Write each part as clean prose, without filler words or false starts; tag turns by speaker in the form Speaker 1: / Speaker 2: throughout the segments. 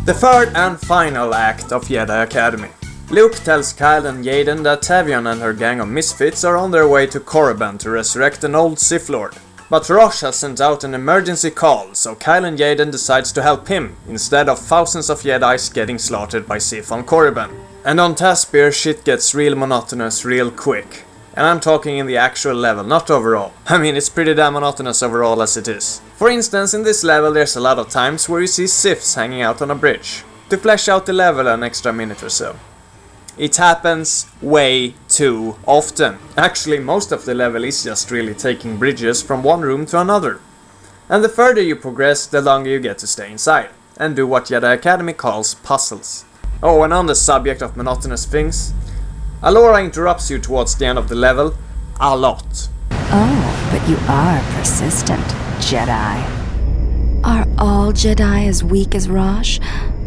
Speaker 1: The third and final act of Jedi Academy. Luke tells Kyle and Jaden that Tavion and her gang of misfits are on their way to Korriban to resurrect an old Sith Lord. But Rosh has sent out an emergency call, so Kyle and Jaden decides to help him, instead of thousands of Jedis getting slaughtered by Sith on Korriban. And on Taspir shit gets real monotonous real quick. And I'm talking in the actual level, not overall. I mean, it's pretty damn monotonous overall as it is. For instance, in this level there's a lot of times where you see Siths hanging out on a bridge, to flesh out the level an extra minute or so. It happens way too often. Actually, most of the level is just really taking bridges from one room to another. And the further you progress, the longer you get to stay inside, and do what Jedi Academy calls puzzles. Oh, and on the subject of monotonous things, Alora interrupts you towards the end of the level a lot.
Speaker 2: Oh, but you are persistent, Jedi. Are all Jedi as weak as Rosh?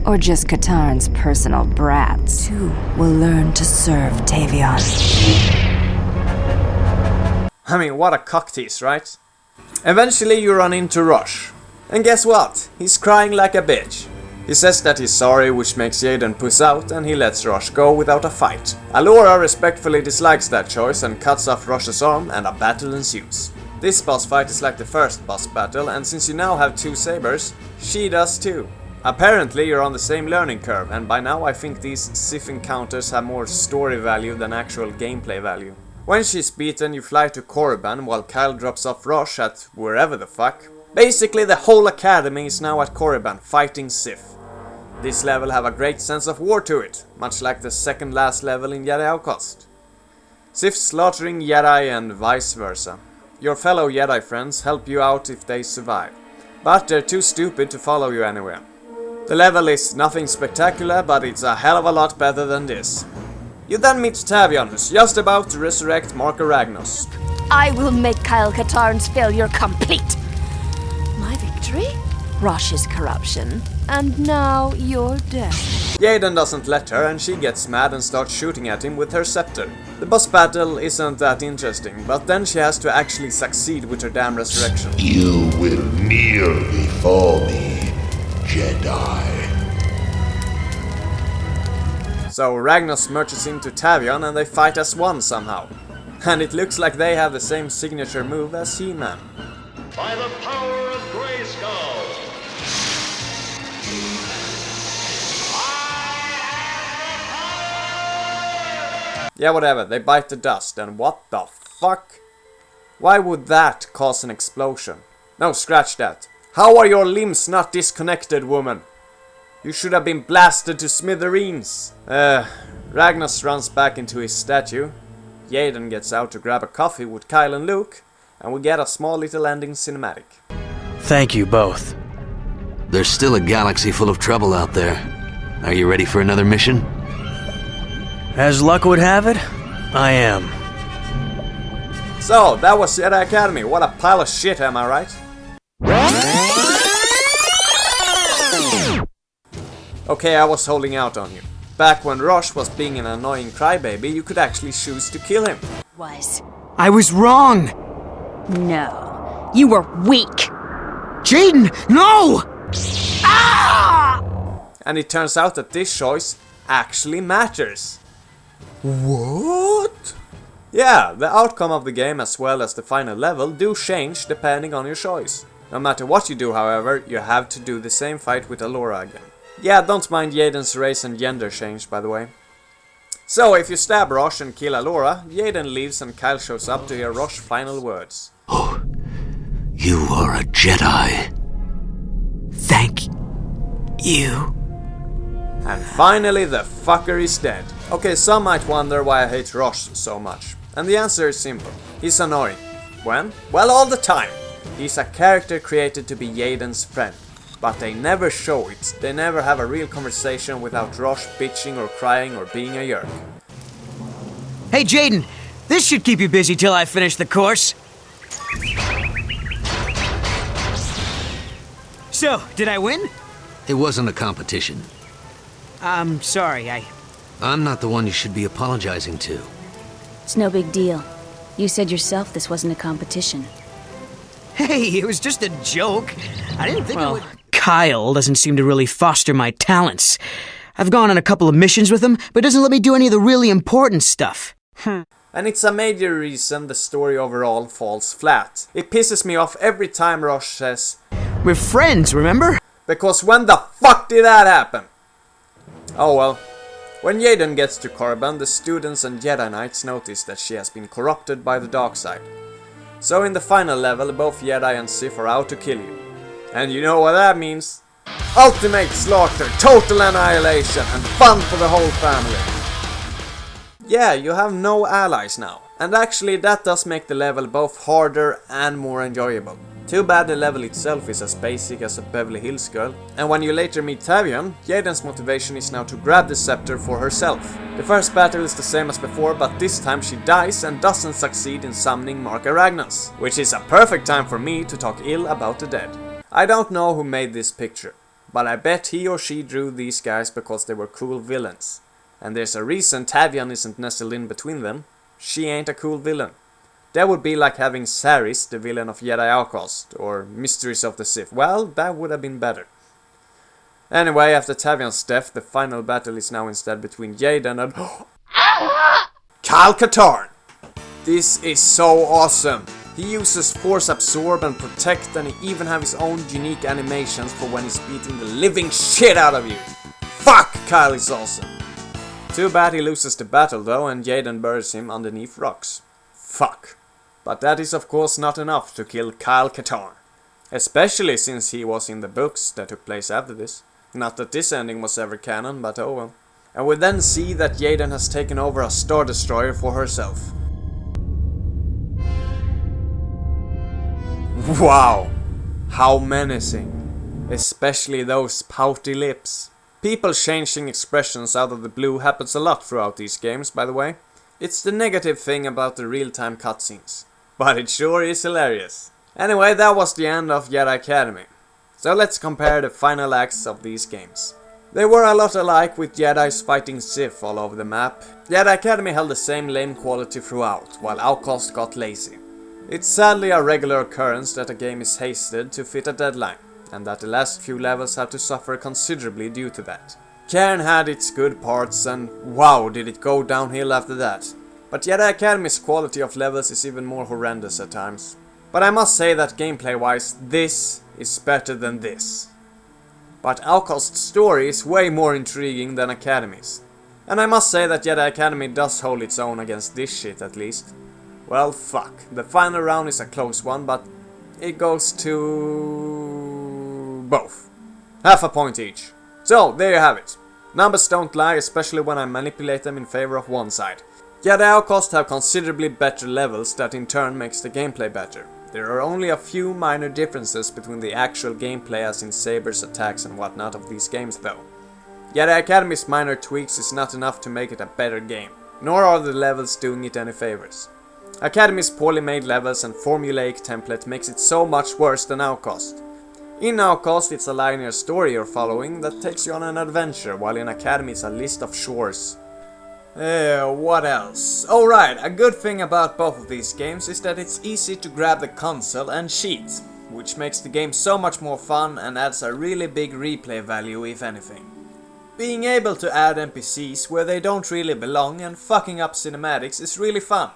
Speaker 2: Or just Katarn's personal brats who will learn to serve Tavion?
Speaker 1: I mean, what a cocktease, right? Eventually you run into Rosh. And guess what? He's crying like a bitch. He says that he's sorry, which makes Jaden puss out, and he lets Rosh go without a fight. Alora respectfully dislikes that choice and cuts off Rosh's arm, and a battle ensues. This boss fight is like the first boss battle, and since you now have two sabers, she does too. Apparently you're on the same learning curve, and by now I think these Sith encounters have more story value than actual gameplay value. When she's beaten, you fly to Korriban while Kyle drops off Rosh at wherever the fuck. Basically the whole academy is now at Korriban fighting Sith. This level have a great sense of war to it, much like the second last level in Jedi Outcast. Sith slaughtering Jedi and vice versa. Your fellow Jedi friends help you out if they survive, but they're too stupid to follow you anywhere. The level is nothing spectacular, but it's a hell of a lot better than this. You then meet Tavion, who's just about to resurrect Marker Ragnos.
Speaker 3: I will make Kyle Katarn's failure complete. My victory? Rosh's corruption. And now you're dead.
Speaker 1: Jaden doesn't let her, and she gets mad and starts shooting at him with her scepter. The boss battle isn't that interesting, but then she has to actually succeed with her damn resurrection.
Speaker 4: You will kneel before me, Jedi.
Speaker 1: So Ragnos merges into Tavion and they fight as one somehow. And it looks like they have the same signature move as He-Man.
Speaker 5: By the power of Grayskull!
Speaker 1: Yeah, whatever, they bite the dust, and what the fuck? Why would that cause an explosion? No, scratch that. How are your limbs not disconnected, woman? You should have been blasted to smithereens. Ragnos runs back into his statue. Jaden gets out to grab a coffee with Kyle and Luke, and we get a small little ending cinematic.
Speaker 6: Thank you both.
Speaker 7: There's still a galaxy full of trouble out there. Are you ready for another mission?
Speaker 6: As luck would have it, I am.
Speaker 1: So, that was Jedi Academy. What a pile of shit, am I right? Okay, I was holding out on you. Back when Rosh was being an annoying crybaby, you could actually choose to kill him.
Speaker 6: I was wrong!
Speaker 3: No. You were weak.
Speaker 6: Jaden, no!
Speaker 1: And it turns out that this choice actually matters. What? Yeah, the outcome of the game as well as the final level do change depending on your choice. No matter what you do, however, you have to do the same fight with Alora again. Yeah, don't mind Jaden's race and gender change, by the way. So, if you stab Rosh and kill Alora, Jaden leaves and Kyle shows up to hear Rosh's final words.
Speaker 7: Oh, you are a Jedi.
Speaker 6: Thank you.
Speaker 1: And finally the fucker is dead. Okay, some might wonder why I hate Rosh so much. And the answer is simple. He's annoying. When? Well, all the time. He's a character created to be Jaden's friend. But they never show it. They never have a real conversation without Rosh bitching or crying or being a yerk.
Speaker 6: Hey Jaden, this should keep you busy till I finish the course. So, did I win?
Speaker 7: It wasn't a competition.
Speaker 6: I'm sorry,
Speaker 7: I'm not the one you should be apologizing to.
Speaker 3: It's no big deal. You said yourself this wasn't a competition.
Speaker 6: Hey, it was just a joke. I didn't think it would... Kyle doesn't seem to really foster my talents. I've gone on a couple of missions with him, but doesn't let me do any of the really important stuff.
Speaker 1: And it's a major reason the story overall falls flat. It pisses me off every time Rosh says,
Speaker 6: "We're friends, remember?"
Speaker 1: because when the fuck did that happen? Oh well. When Jaden gets to Korriban, the students and Jedi Knights notice that she has been corrupted by the dark side. So in the final level, both Jedi and Sith are out to kill you. And you know what that means? Ultimate slaughter, total annihilation, and fun for the whole family. Yeah, you have no allies now. And actually that does make the level both harder and more enjoyable. Too bad the level itself is as basic as a Beverly Hills girl. And when you later meet Tavian, Jaden's motivation is now to grab the scepter for herself. The first battle is the same as before, but this time she dies and doesn't succeed in summoning Mark Aragnas, which is a perfect time for me to talk ill about the dead. I don't know who made this picture, but I bet he or she drew these guys because they were cool villains. And there's a reason Tavian isn't nestled in between them. She ain't a cool villain. That would be like having Saris, the villain of Jedi Outcast, or Mysteries of the Sith. Well, that would have been better. Anyway, after Tavian's death, the final battle is now instead between Jaden and Kyle Katarn. This is so awesome. He uses Force Absorb and Protect, and he even have his own unique animations for when he's beating the living shit out of you. Fuck, Kyle is awesome. Too bad he loses the battle though, and Jaden buries him underneath rocks. Fuck. But that is of course not enough to kill Kyle Katarn. Especially since he was in the books that took place after this. Not that this ending was ever canon, but oh well. And we then see that Jaden has taken over a Star Destroyer for herself. Wow! How menacing. Especially those pouty lips. People changing expressions out of the blue happens a lot throughout these games, by the way. It's the negative thing about the real-time cutscenes. But it sure is hilarious. Anyway, that was the end of Jedi Academy. So let's compare the final acts of these games. They were a lot alike, with Jedis fighting Sith all over the map. Jedi Academy held the same lame quality throughout, while Outcast got lazy. It's sadly a regular occurrence that a game is hasted to fit a deadline, and that the last few levels have to suffer considerably due to that. Cairn had its good parts, and wow, did it go downhill after that. But Jedi Academy's quality of levels is even more horrendous at times. But I must say that gameplay wise, this is better than this. But Outcast's story is way more intriguing than Academy's. And I must say that Jedi Academy does hold its own against this shit at least. Well, fuck. The final round is a close one, but it goes to both. Half a point each. So, there you have it. Numbers don't lie, especially when I manipulate them in favor of one side. Jedi Outcast have considerably better levels that in turn makes the gameplay better. There are only a few minor differences between the actual gameplay as in sabers, attacks and whatnot of these games though. Jedi Academy's minor tweaks is not enough to make it a better game, nor are the levels doing it any favors. Academy's poorly made levels and formulaic template makes it so much worse than Outcast. In Outcast it's a linear story you're following that takes you on an adventure, while in Academy it's a list of chores. What else? Oh right, a good thing about both of these games is that it's easy to grab the console and cheat, which makes the game so much more fun and adds a really big replay value if anything. Being able to add NPCs where they don't really belong and fucking up cinematics is really fun.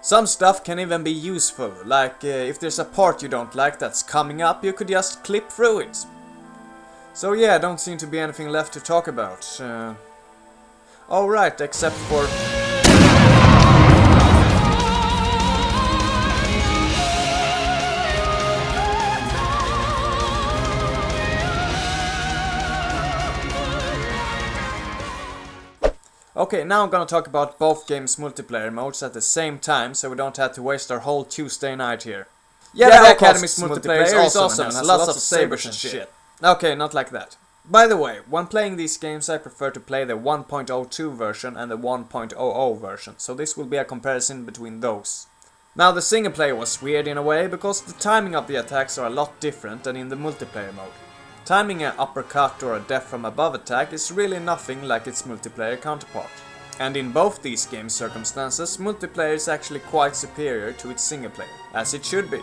Speaker 1: Some stuff can even be useful, like if there's a part you don't like that's coming up, you could just clip through it. So yeah, don't seem to be anything left to talk about. Alright, except for... Okay, now I'm gonna talk about both games' multiplayer modes at the same time, so we don't have to waste our whole Tuesday night here. Yeah, Academy's multiplayer is awesome and has lots of sabers and shit. Okay, not like that. By the way, when playing these games I prefer to play the 1.02 version and the 1.00 version, so this will be a comparison between those. Now the single player was weird in a way, because the timing of the attacks are a lot different than in the multiplayer mode. Timing an uppercut or a death from above attack is really nothing like its multiplayer counterpart. And in both these game circumstances, multiplayer is actually quite superior to its single player, as it should be.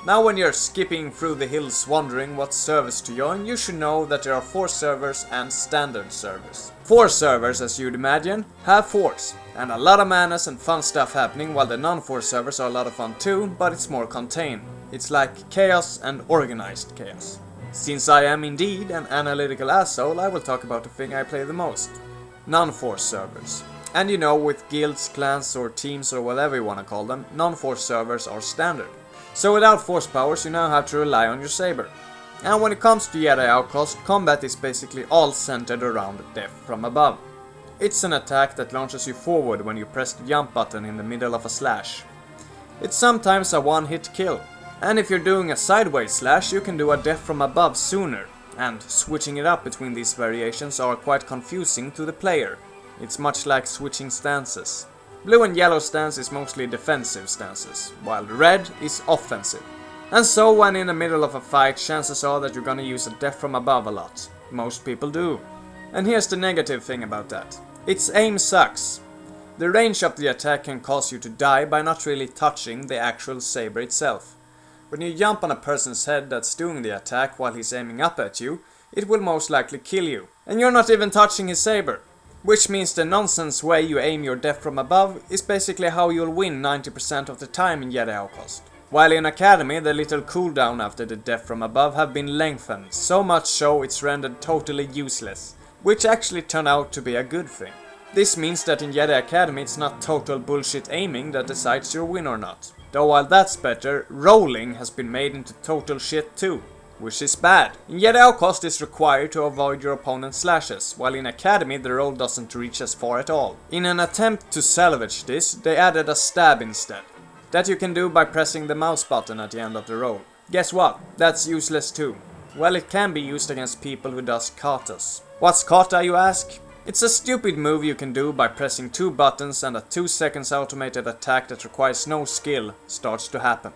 Speaker 1: Now when you're skipping through the hills wondering what servers to join, you should know that there are 4 servers and standard servers. 4 servers, as you'd imagine, have forts, and a lot of madness and fun stuff happening, while the non-4 servers are a lot of fun too, but it's more contained. It's like chaos and organized chaos. Since I am indeed an analytical asshole, I will talk about the thing I play the most. Non-4 servers. And you know, with guilds, clans or teams or whatever you wanna call them, non-4 servers are standard. So without force powers you now have to rely on your saber. And when it comes to Jedi Outcast, combat is basically all centered around death from above. It's an attack that launches you forward when you press the jump button in the middle of a slash. It's sometimes a one-hit kill. And if you're doing a sideways slash, you can do a death from above sooner. And switching it up between these variations are quite confusing to the player. It's much like switching stances. Blue and yellow stance is mostly defensive stances, while red is offensive. And so when in the middle of a fight, chances are that you're gonna use a death from above a lot. Most people do. And here's the negative thing about that. Its aim sucks. The range of the attack can cause you to die by not really touching the actual saber itself. When you jump on a person's head that's doing the attack while he's aiming up at you, it will most likely kill you. And you're not even touching his saber. Which means the nonsense way you aim your death from above is basically how you'll win 90% of the time in Jedi Outcast. While in Academy the little cooldown after the death from above have been lengthened, so much so it's rendered totally useless. Which actually turned out to be a good thing. This means that in Jedi Academy it's not total bullshit aiming that decides your win or not. Though while that's better, rolling has been made into total shit too. Which is bad. In Jedi Outcast is required to avoid your opponent's slashes, while in Academy the roll doesn't reach as far at all. In an attempt to salvage this, they added a stab instead. That you can do by pressing the mouse button at the end of the roll. Guess what? That's useless too. Well, it can be used against people who does katas. What's kata, you ask? It's a stupid move you can do by pressing 2 buttons and a 2 seconds automated attack that requires no skill starts to happen.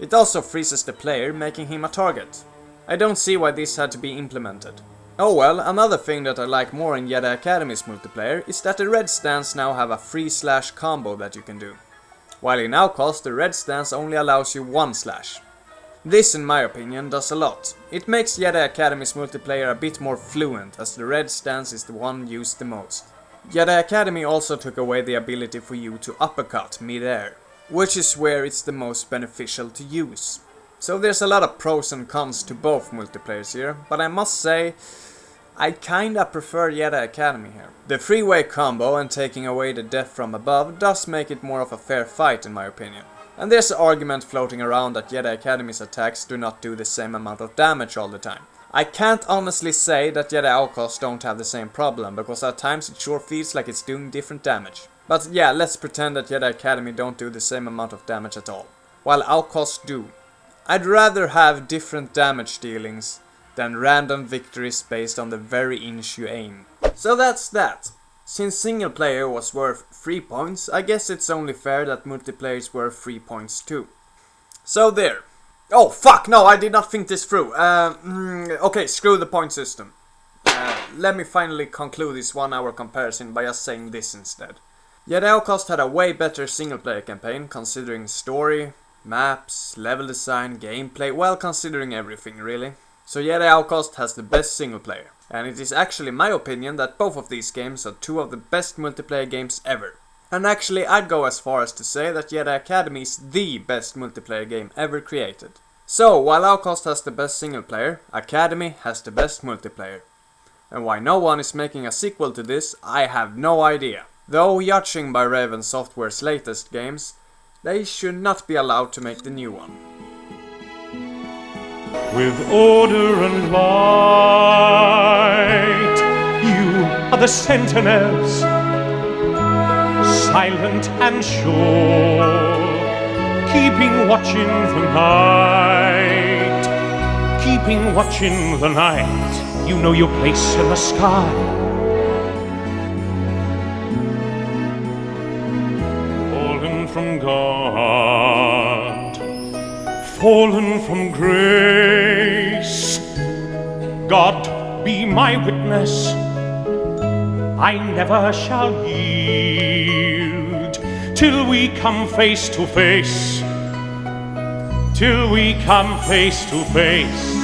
Speaker 1: It also freezes the player, making him a target. I don't see why this had to be implemented. Oh well, another thing that I like more in Jedi Academy's multiplayer is that the red stance now have a free slash combo that you can do. While in Outcast the red stance only allows you 1 slash. This in my opinion does a lot. It makes Jedi Academy's multiplayer a bit more fluent as the red stance is the one used the most. Jedi Academy also took away the ability for you to uppercut mid-air, which is where it's the most beneficial to use. So there's a lot of pros and cons to both multiplayers here, but I must say, I kinda prefer Jedi Academy here. The freeway combo and taking away the death from above does make it more of a fair fight in my opinion. And there's an argument floating around that Jedi Academy's attacks do not do the same amount of damage all the time. I can't honestly say that Jedi Outcast don't have the same problem, because at times it sure feels like it's doing different damage. But yeah, let's pretend that Jedi Academy don't do the same amount of damage at all, while Outcasts do. I'd rather have different damage dealings than random victories based on the very inch you aim. So that's that. Since single player was worth 3 points, I guess it's only fair that multiplayer is worth 3 points too. So there. Oh fuck, no, I did not think this through. Okay, screw the point system. Let me finally conclude this 1 hour comparison by just saying this instead. Jedi Outcast had a way better single player campaign considering story, maps, level design, gameplay, well, considering everything really. So Jedi Outcast has the best single player. And it is actually my opinion that both of these games are 2 of the best multiplayer games ever. And actually I'd go as far as to say that Jedi Academy is the best multiplayer game ever created. So while Outcast has the best single player, Academy has the best multiplayer. And why no one is making a sequel to this, I have no idea. Though judging by Raven Software's latest games, they should not be allowed to make the new one.
Speaker 8: With order and light, you are the sentinels, silent and sure, keeping watch in the night, keeping watch in the night. You know your place in the sky. Fallen from God, fallen from grace. God be my witness, I never shall yield till we come face to face. till we come face to face.